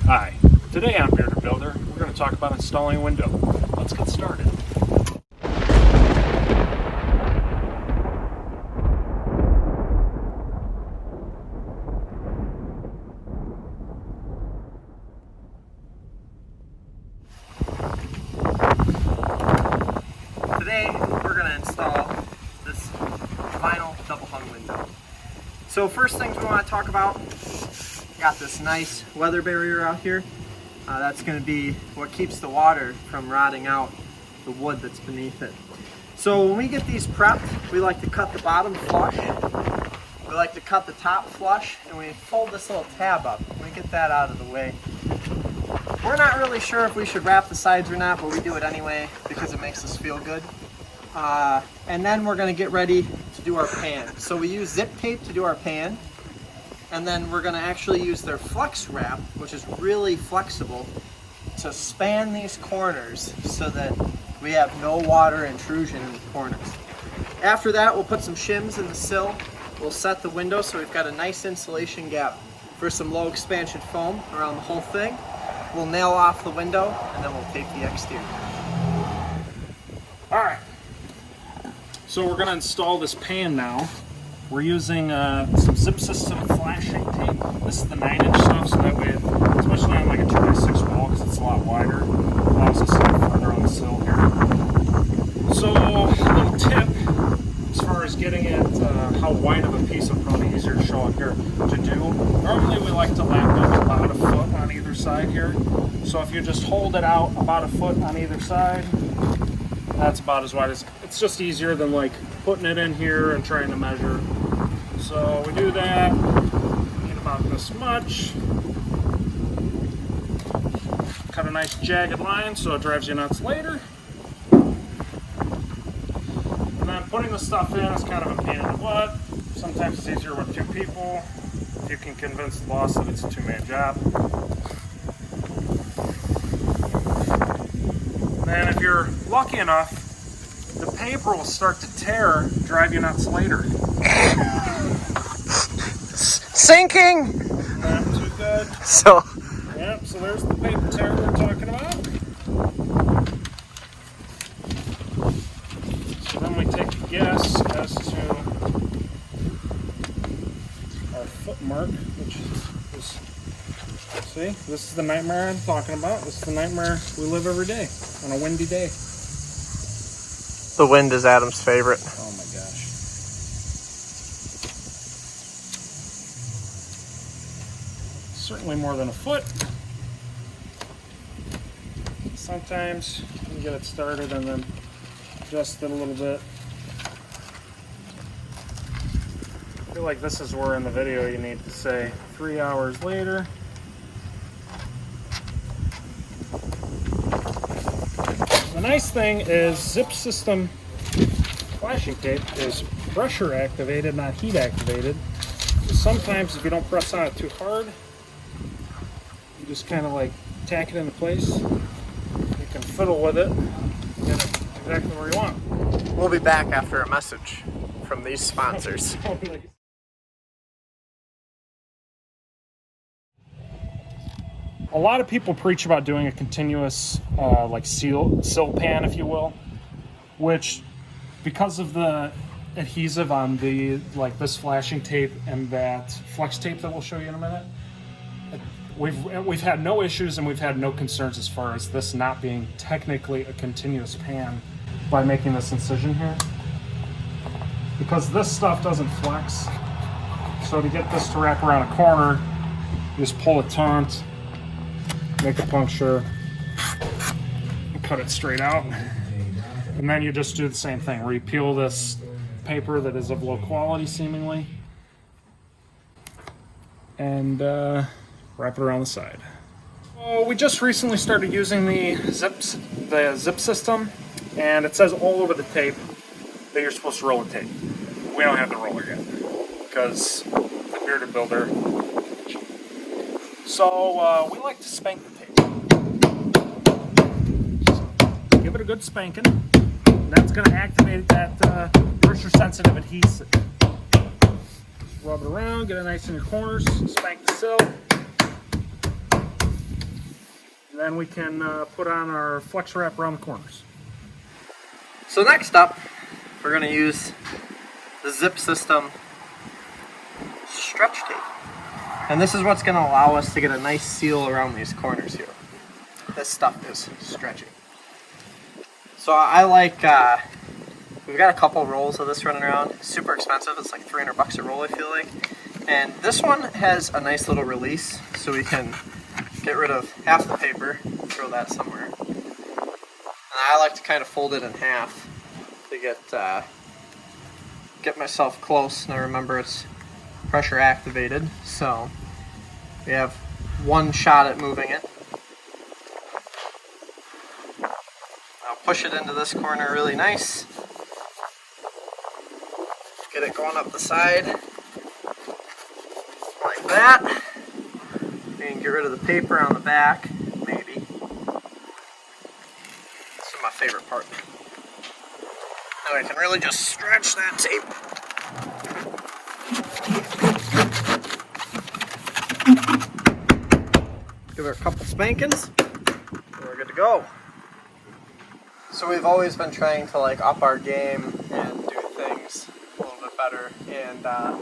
Hi, today on Bearded Builder, we're going to talk about installing a window. Let's get started. Today we're going to install this vinyl double hung window. So first things we want to talk about, got this nice weather barrier out here. That's going to be what keeps the water from rotting out the wood that's beneath it. So when we get these prepped, we like to cut the bottom flush, we like to cut the top flush, and we fold this little tab up. We get that out of the way. We're not really sure if we should wrap the sides or not, but we do it anyway because it makes us feel good. And then we're going to get ready to do our pan. So we use zip tape to do our pan, and then we're going to actually use their flex wrap, which is really flexible, to span these corners so that we have no water intrusion in the corners. After that, we'll put some shims in the sill. We'll set the window so we've got a nice insulation gap for some low expansion foam around the whole thing. We'll nail off the window, and then we'll tape the exterior. All right, so we're going to install this pan now. We're using some zip system flashing tape. This is the 9-inch stuff, so that way, especially on like a 2x6 wall, because it's a lot wider, allows us to get further on the sill here. So, a little tip as far as getting it how wide of a piece, I'm probably easier to show up here, to do. Normally we like to lap up about a foot on either side here. So if you just hold it out about a foot on either side, that's about as wide as, it's just easier than like putting it in here and trying to measure. So we do that, need about this much. Cut a nice jagged line so it drives you nuts later. And then putting the stuff in is kind of a pain in the butt. Sometimes it's easier with two people, if you can convince the boss that it's a two-man job. And if you're lucky enough, the paper will start to tear, drive you nuts later. Sinking! Not too good. So, Yep, so there's the paper tear we're talking about. So then we take a guess as to our foot mark, which is, see, this is the nightmare I'm talking about. This is the nightmare we live every day on a windy day. the wind is Adam's favorite. Oh my gosh. Certainly more than a foot. Sometimes you can get it started and then adjust it a little bit. I feel like this is where in the video you need to say 3 hours later. The nice thing is zip system flashing tape is pressure activated, not heat activated. So sometimes if you don't press on it too hard, you just kind of like tack it into place. You can fiddle with it, get it exactly where you want. We'll be back after a message from these sponsors. A lot of people preach about doing a continuous like sill pan, if you will, which because of the adhesive on the like this flashing tape and that flex tape that we'll show you in a minute, we've had no issues and we've had no concerns as far as this not being technically a continuous pan by making this incision here, because this stuff doesn't flex. So to get this to wrap around a corner, you just pull a taunt, make a puncture, and cut it straight out. And then you just do the same thing where you peel this paper that is of low quality seemingly and wrap it around the side. So we just recently started using the zip system, and it says all over the tape that you're supposed to roll the tape. We don't have the roller yet because the Bearded Builder. So we like to spank the tape. So give it a good spanking. That's going to activate that pressure sensitive adhesive. Rub it around, get it nice in your corners, spank the sill. then we can put on our flex wrap around the corners. So next up, we're going to use the zip system stretch tape. And this is what's going to allow us to get a nice seal around these corners here. This stuff is stretchy. So I like, we've got a couple rolls of this running around. It's super expensive. It's like $300 a roll, I feel like. And this one has a nice little release, so we can get rid of half the paper, throw that somewhere. And I like to kind of fold it in half to get myself close. Now remember, it's pressure activated, so we have one shot at moving it. I'll push it into this corner really nice. Get it going up the side like that. And get rid of the paper on the back, maybe. This is my favorite part. Now I can really just stretch that tape. Give her a couple spankings, and we're good to go. So we've always been trying to like up our game and do things a little bit better. And a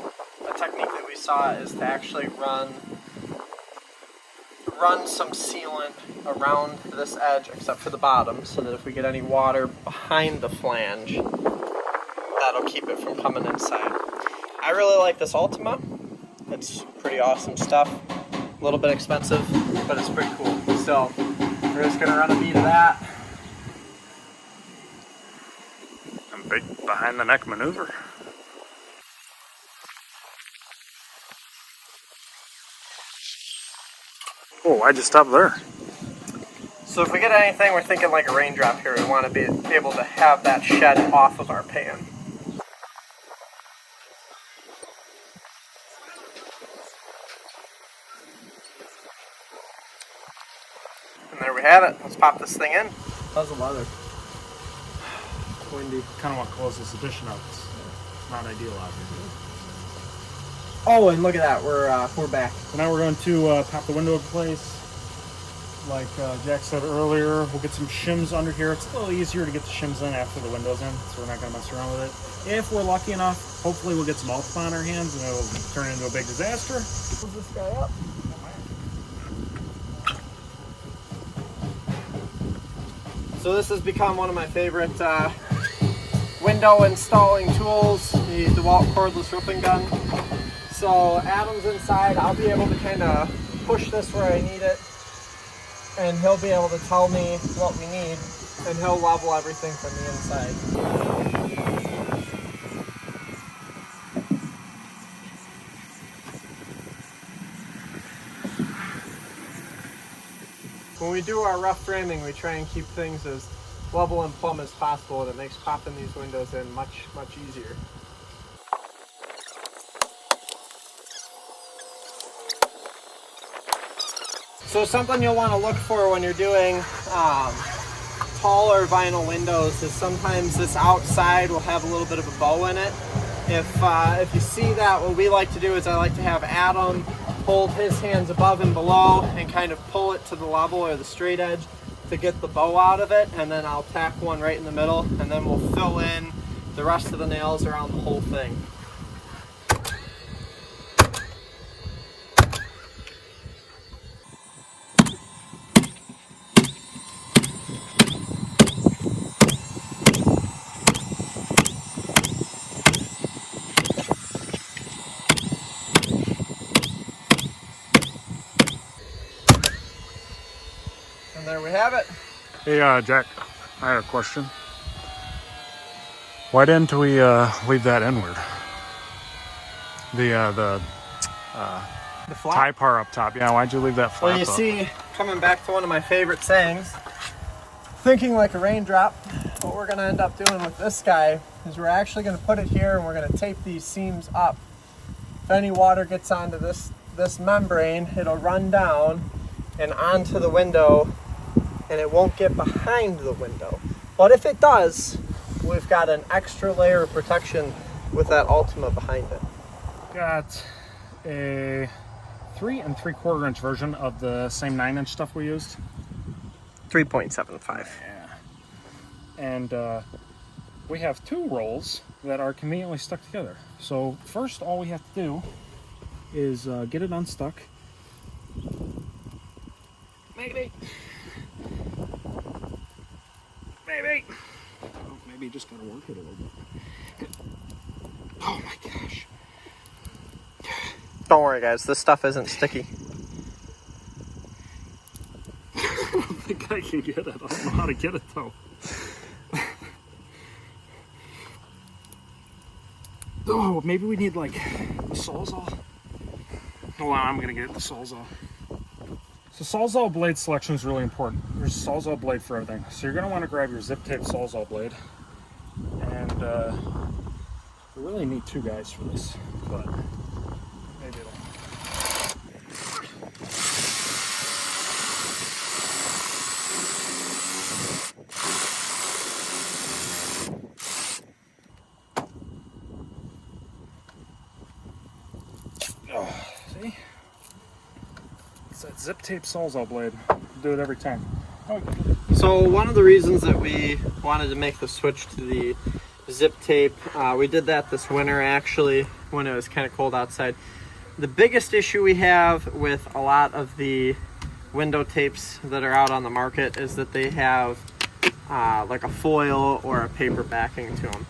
technique that we saw is to actually run some sealant around this edge except for the bottom, so that if we get any water behind the flange, that'll keep it from coming inside. I really like this Ultima. It's pretty awesome stuff. A little bit expensive, but it's pretty cool. So we're just gonna run a bead of that. A big behind the neck maneuver. Oh, why'd you stop there? So if we get anything, we're thinking like a raindrop here. We want to be able to have that shed off of our pan. And there we have it. Let's pop this thing in. How's the weather? Windy. Kind of want to close this addition up. It's not ideal out here. Oh, and look at that. We're back. So now we're going to pop the window in place. Like Jack said earlier, we'll get some shims under here. It's a little easier to get the shims in after the window's in, so we're not going to mess around with it. If we're lucky enough, hopefully we'll get some Ultima on our hands and it'll turn into a big disaster. Close this guy up. So this has become one of my favorite window installing tools, the DeWalt cordless roofing gun. So Adam's inside, I'll be able to kind of push this where I need it, and he'll be able to tell me what we need, and he'll level everything from the inside. When we do our rough framing, we try and keep things as level and plumb as possible, and it makes popping these windows in much, much easier. So something you'll want to look for when you're doing taller vinyl windows is sometimes this outside will have a little bit of a bow in it. If you see that, what we like to do is I like to have Adam hold his hands above and below and kind of pull it to the level or the straight edge to get the bow out of it, and then I'll tack one right in the middle, and then we'll fill in the rest of the nails around the whole thing. And there we have it. Hey, Jack, I had a question. Why didn't we leave that inward? The flap? tie par up top. Yeah, why'd you leave that flap Well, you up? see, coming back to one of my favorite sayings, thinking like a raindrop, what we're going to end up doing with this guy is we're actually going to put it here and we're going to tape these seams up. If any water gets onto this membrane, it'll run down and onto the window, and it won't get behind the window. But if it does, we've got an extra layer of protection with that Ultima behind it. Got a 3 3/4 inch version of the same 9-inch stuff we used. 3.75. Yeah. And we have 2 rolls that are conveniently stuck together. So first, all we have to do is get it unstuck. Maybe. Oh, maybe you just gotta work it a little bit. Oh my gosh. Don't worry, guys. This stuff isn't sticky. I don't think I can get it. I don't know how to get it though. Oh, maybe we need like the Sawzall. Hold on, I'm gonna get the Sawzall. So Sawzall blade selection is really important. There's a Sawzall blade for everything. So you're gonna want to grab your zip tape Sawzall blade, and we really need 2 guys for this, but maybe it'll. Oh, see? It's that zip tape Sawzall blade. Do it every time. Okay. So one of the reasons that we wanted to make the switch to the zip tape, we did that this winter actually when it was kind of cold outside. The biggest issue we have with a lot of the window tapes that are out on the market is that they have like a foil or a paper backing to them.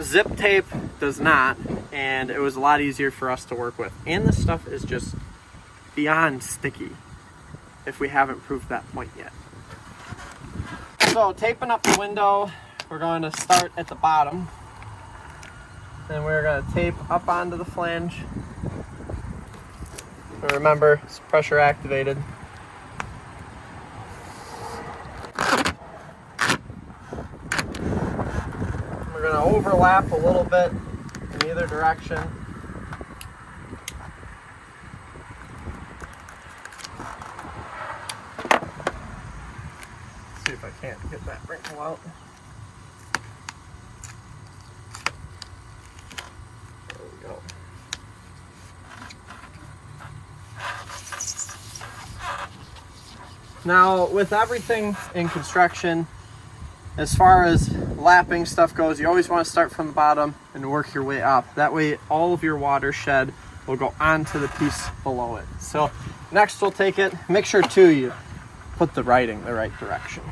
Zip tape does not, and it was a lot easier for us to work with. And this stuff is just beyond sticky, if we haven't proved that point yet. So taping up the window, we're going to start at the bottom. Then we're going to tape up onto the flange. And remember, it's pressure activated. We're going to overlap a little bit in either direction. See if I can't get that wrinkle out. There we go. Now, with everything in construction, as far as lapping stuff goes, you always want to start from the bottom and work your way up. That way, all of your watershed will go onto the piece below it. So, next we'll take it. Make sure, too, you put the writing the right direction.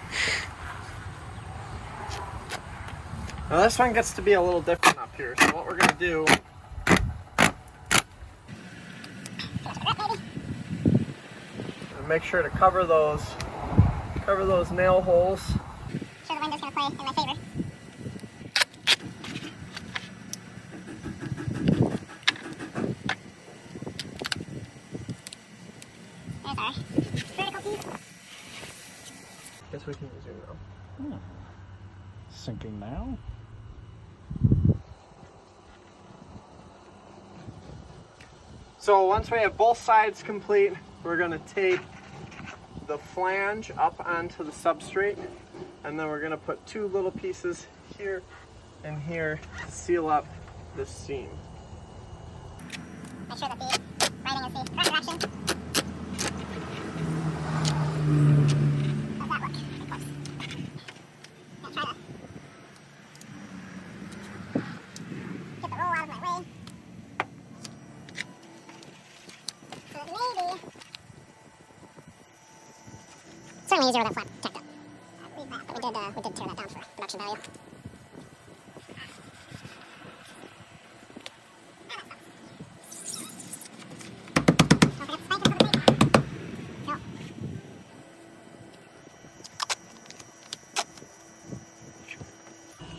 Now this one gets to be a little different up here, so what we're going to do is make sure to cover those nail holes. Sure, the window's going to play in my favor. There's our vertical piece. Guess we can resume now. Hmm. Sinking now. So once we have both sides complete, we're going to tape the flange up onto the substrate, and then we're going to put 2 little pieces here and here to seal up this seam. Make sure that the writing is the correct direction. How's that look? Pretty close. I'm gonna try to get the roll out of my way. So that maybe... Certainly easier with that flat tacked up. Leave that, but we did tear that down for production value.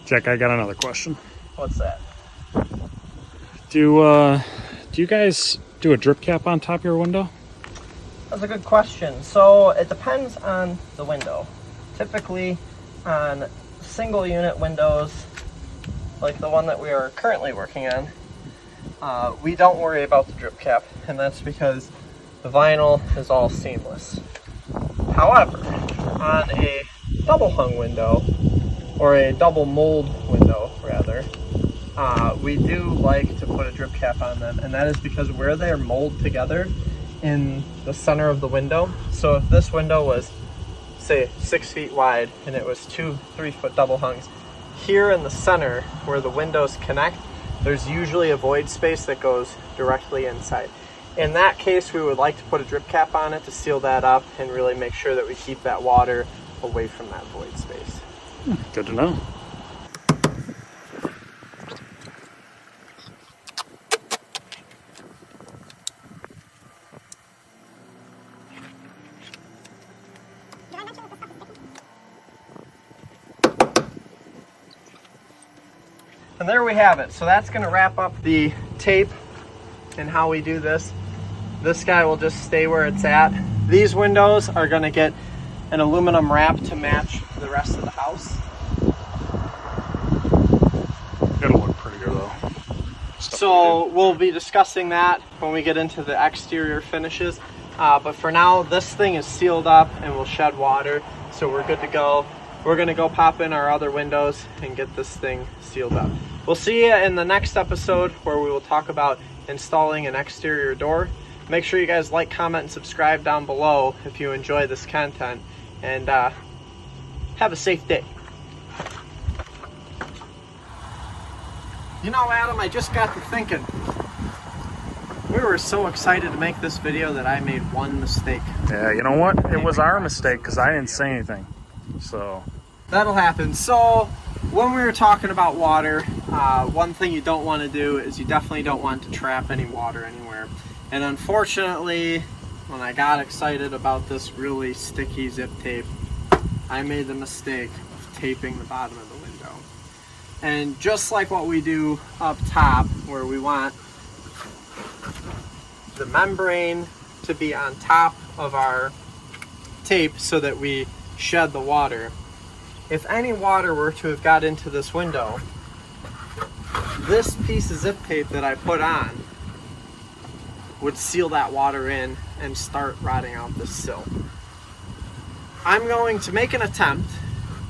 Jack, I got another question. What's that? Do you guys do a drip cap on top of your window? That's a good question. So it depends on the window. Typically on single unit windows, like the one that we are currently working on, we don't worry about the drip cap, and that's because the vinyl is all seamless. However, on a double hung window, or a double mold window rather, we do like to put a drip cap on them, and that is because where they are molded together in the center of the window. So if this window was say 6 feet wide, and it was 2 3-foot double hungs. Here in the center where the windows connect, there's usually a void space that goes directly inside. In that case, we would like to put a drip cap on it to seal that up and really make sure that we keep that water away from that void space. Good to know. And there we have it. So that's going to wrap up the tape and how we do this. This guy will just stay where it's at. These windows are going to get an aluminum wrap to match the rest of the house. It'll look prettier though. So we'll be discussing that when we get into the exterior finishes. But for now, this thing is sealed up and will shed water. So we're good to go. We're going to go pop in our other windows and get this thing sealed up. We'll see you in the next episode where we will talk about installing an exterior door. Make sure you guys like, comment, and subscribe down below if you enjoy this content. And have a safe day. You know, Adam, I just got to thinking. We were so excited to make this video that I made one mistake. Yeah, you know what? It was our mistake because I didn't say anything. So that'll happen. So when we were talking about water, one thing you don't want to do is you definitely don't want to trap any water anywhere. And unfortunately, when I got excited about this really sticky zip tape, I made the mistake of taping the bottom of the window. And just like what we do up top, where we want the membrane to be on top of our tape so that we shed the water, if any water were to have got into this window, this piece of zip tape that I put on would seal that water in and start rotting out the sill. I'm going to make an attempt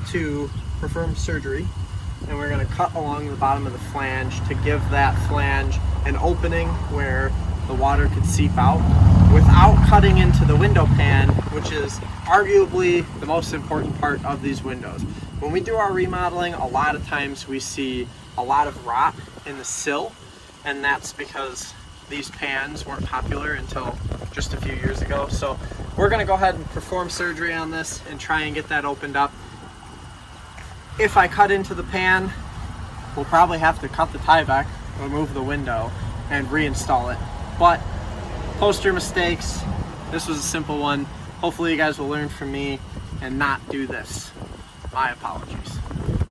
to perform surgery, and we're going to cut along the bottom of the flange to give that flange an opening where the water could seep out without cutting into the window pan, which is arguably the most important part of these windows. When we do our remodeling, a lot of times we see a lot of rot in the sill, and that's because these pans weren't popular until just a few years ago. So we're going to go ahead and perform surgery on this and try and get that opened up. If I cut into the pan, we'll probably have to cut the tie back, remove the window, and reinstall it. But post your mistakes. This was a simple one. Hopefully you guys will learn from me and not do this. My apologies.